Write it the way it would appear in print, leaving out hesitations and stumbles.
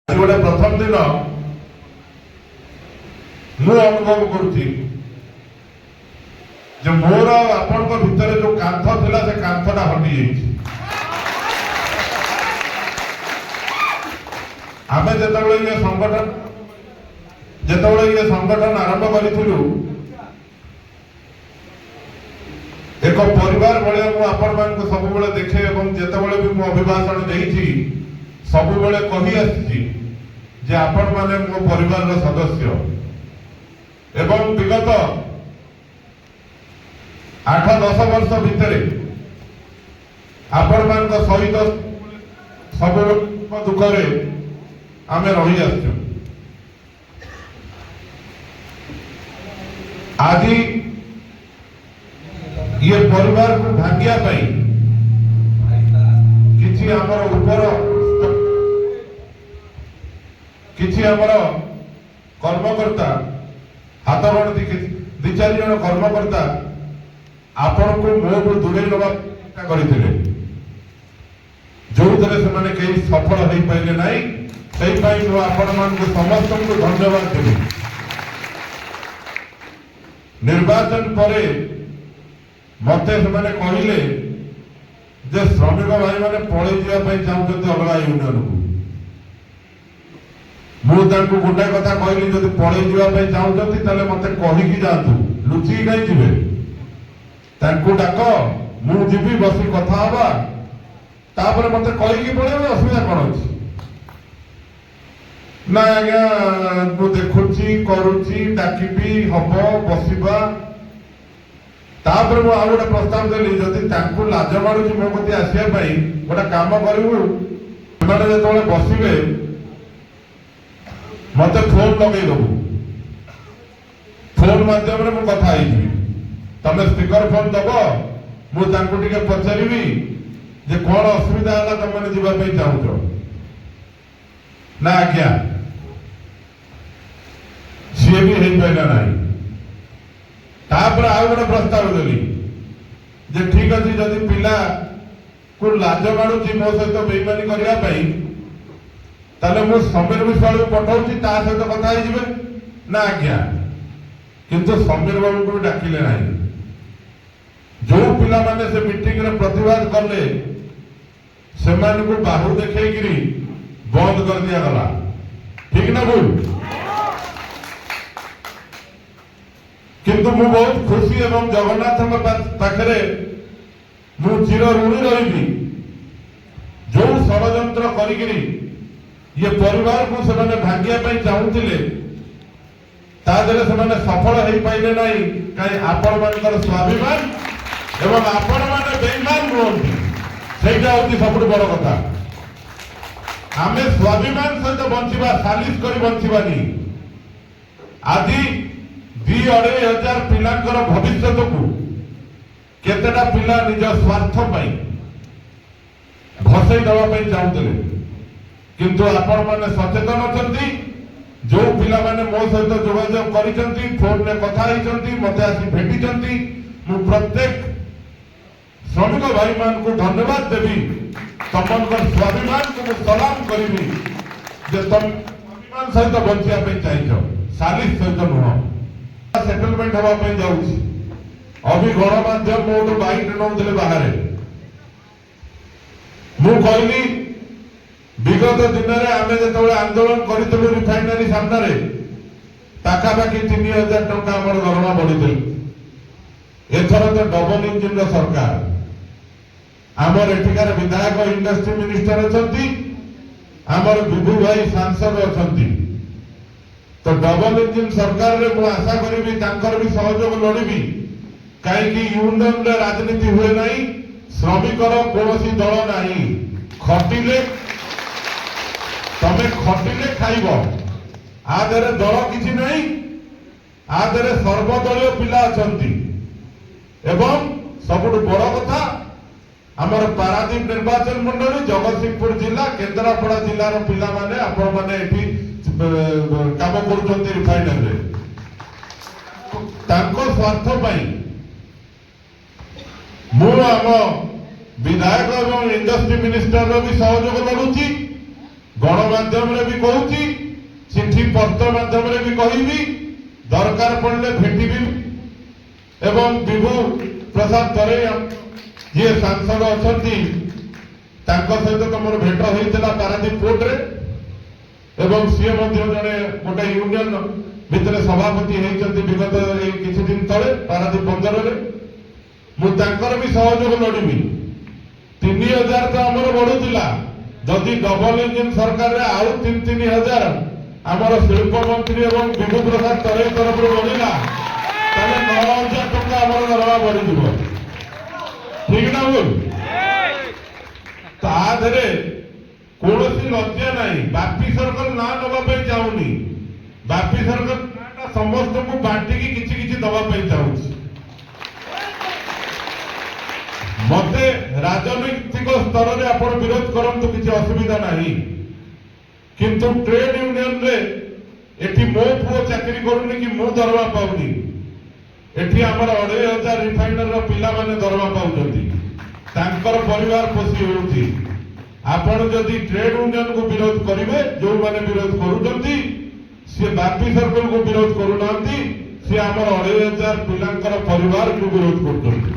गोटे प्रथम दिन मु अनुभव करुच्ची मोर आपण भितर जो कांथ थिला से कांथटा हटि जाइछि। आमे जेतबेले ये संगठन आरंभ करिथिलु एक परिवार भाया मु आपण मानक सब बेले देखे एवं जेतबेले भी मु अभिभाषण देइछि सब बेले कहि आछि जे आपण माने मो परिवार रो सदस्य एवं विगत 8-10 वर्ष भितर आपण मान सहित सब दुख आमे रही आसु। आज ये परिवार को भांगिया किछि हमर ऊपर किछि हमर कर्मकर्ता हाथ गणती 2-4 जन कर्मकर्ता आपण को मो को दूरे नवा करथिले जो थरे से माने कई सफल होई पाइले नाही सही पाई मो आपण मान को समस्त को धन्यवाद देबी। निर्वाचन परे मते से माने कहिले जे श्रमिक भाई माने पळे जिया पई चाहते अलगा यूनियन को मु तांको गोटा कथा कहली जदि पळे जिया पई चाहते ताले मते कहि कि जातु लुचि काई जिवे तांको डाक मु जीवी बसी कथा हवा तापर मते कहि कि पळे असुविधा कोन अछि ना आज्ञा मु देखुची करूची डाकिबी हबो बसिबा तापर मु आ गोटे प्रस्ताव देली जदि तांको लाज मारुची मो कति आसिया पई गोटा काम करिवु माने जेतोले बसिबे मते फोन लगे दबु फोन माध्यम रे मु कथा आइबी तमे स्पीकर फोन दबो मु तांको टिके पचारिबी जे कोन असुविधा हला तमने जीवा पई चाहूछो ना आज्ञा सीए भी हेई पाइला नाही। तापर आ गोटे प्रस्ताव देली जे ठीक अछि जदि पिला को लाज मारुची मो सहित बेईमानी करिया पई ताले मु समीर विश्वाल पठाउची ता सहित कथा आइ जिवे ना आज्ञा किंतु समीर बाबू को डाकिले नाही। जो पिला माने से मीटिंग रे प्रतिवाद करले से मान को बाहु देखै गिरी बंद कर दिया गला ठीक ना भूल किंतु मु बहुत खुशी एवं जगन्नाथ पाखरे मु चिर ऋणी रही जो षड़यंत्र करिगिरी ये परिवार को से भांगिया चाहूले तादरे से सफल हो पाइले नहीं कहीं आपण मान स्वाभिमान एवं आपण मैंने बेईमान रुहति सेटा होती सब बड़ कथा। आमे स्वाभिमान सहित बंचिबा सालिश करी बंचिबानी आज 2-2.5 हजार पिलांकर भविष्य को केतेटा पिला निज स्वार्थ पाई भसई दवा चाहूले किंतु आपण माने सचेतन अछंती जो पिला माने मो सहित जोगाजोग करिसंती फोन रे कथा हिसंती मते आसी भेटिसंती मु प्रत्येक श्रमिक भाई मान को धन्यवाद देवी तमनकर स्वाभिमान को सलाम करिवी जे तुम स्वाभिमान सहित बंचिया पे चाहियो सालिश सहित नुह सेटलमेंट हवा पे जाउची अभी गणमाध्यम मोटो बाइट नौदले बाहर मु कहली विगत दिन में आम जो आंदोलन करूँ रिफाइनारी सामने पाखापाखि 3000 टंका आम दरमा बढ़ी एथर तो डबल इंजिन सरकार आमर एठिकार विधायक इंडस्ट्री मिनिस्टर अच्छा आमर विभू भाई सांसद अच्छा तो डबल इंजिन सरकार रे मु आशा करी भी सहयोग लड़बी कहीं यूनियन रे राजनीति हुए नहीं श्रमिकर कौन दल नहीं खटिले तमे खटिले खाइब आदरे दल किछि नहीं आदरे सर्वदलीय पिला अछंती एवं सबुठ बड़ कथा आमर पारादीप निर्वाचन मंडली जगतसिंहपुर जिला केन्द्रापड़ा जिलार पिला माने आपण माने एठी काम करूछंती रिफाइनरी रे तांको स्वार्थ पाई मु आम विधायक एवं इंडस्ट्री मिनिस्टर भी सहयोग लड़ुची गणमाध्यम भी कहूची चिठी पत्र माध्यम भी कहबी दरकार पड़े भेटबी एवं विभू प्रसाद तरे जी सांसद अच्छा सहित तो मोर भेट होता पारादीप कोर्ट रे एवं सी जड़े गोटे यूनियन भितर सभापति होती विगत किसी दिन तले पारादीप बंदर में मुझे भी सहयोग लड़बी 3000 तो आमर बढ़ुला जदि डबल इंजिन सरकार रे आउ 3000 आमर शिल्प मंत्री एवं विभू प्रसाद तरे तरफ बढ़ला 9000 टका आमर दरवा बढ़ी ठीक ना बोल ताधरे कौन लज्जा नहीं बापी सरकार ना नवाई चाहूनी बापी सरकार समस्त को बांटिकी किसी किसी दवाई चाहूँ मते राजनैतिक स्तर में आप विरोध करंतु किसी असुविधा नहीं किंतु ट्रेड यूनियन रे एठी मो पुओ चाकरी करूनी कि मु दरवा पाउनी एठी हमर 2500 रिफाइनर रो पिला माने दरवा पाउजंती तांकर परिवार पोषी होउची आपण जदि ट्रेड यूनियन को विरोध करिवे जो माने विरोध करूजंती से बापी सर्कल को विरोध करूनांती से हमर 2500 पिलांकर परिवार को विरोध करजंती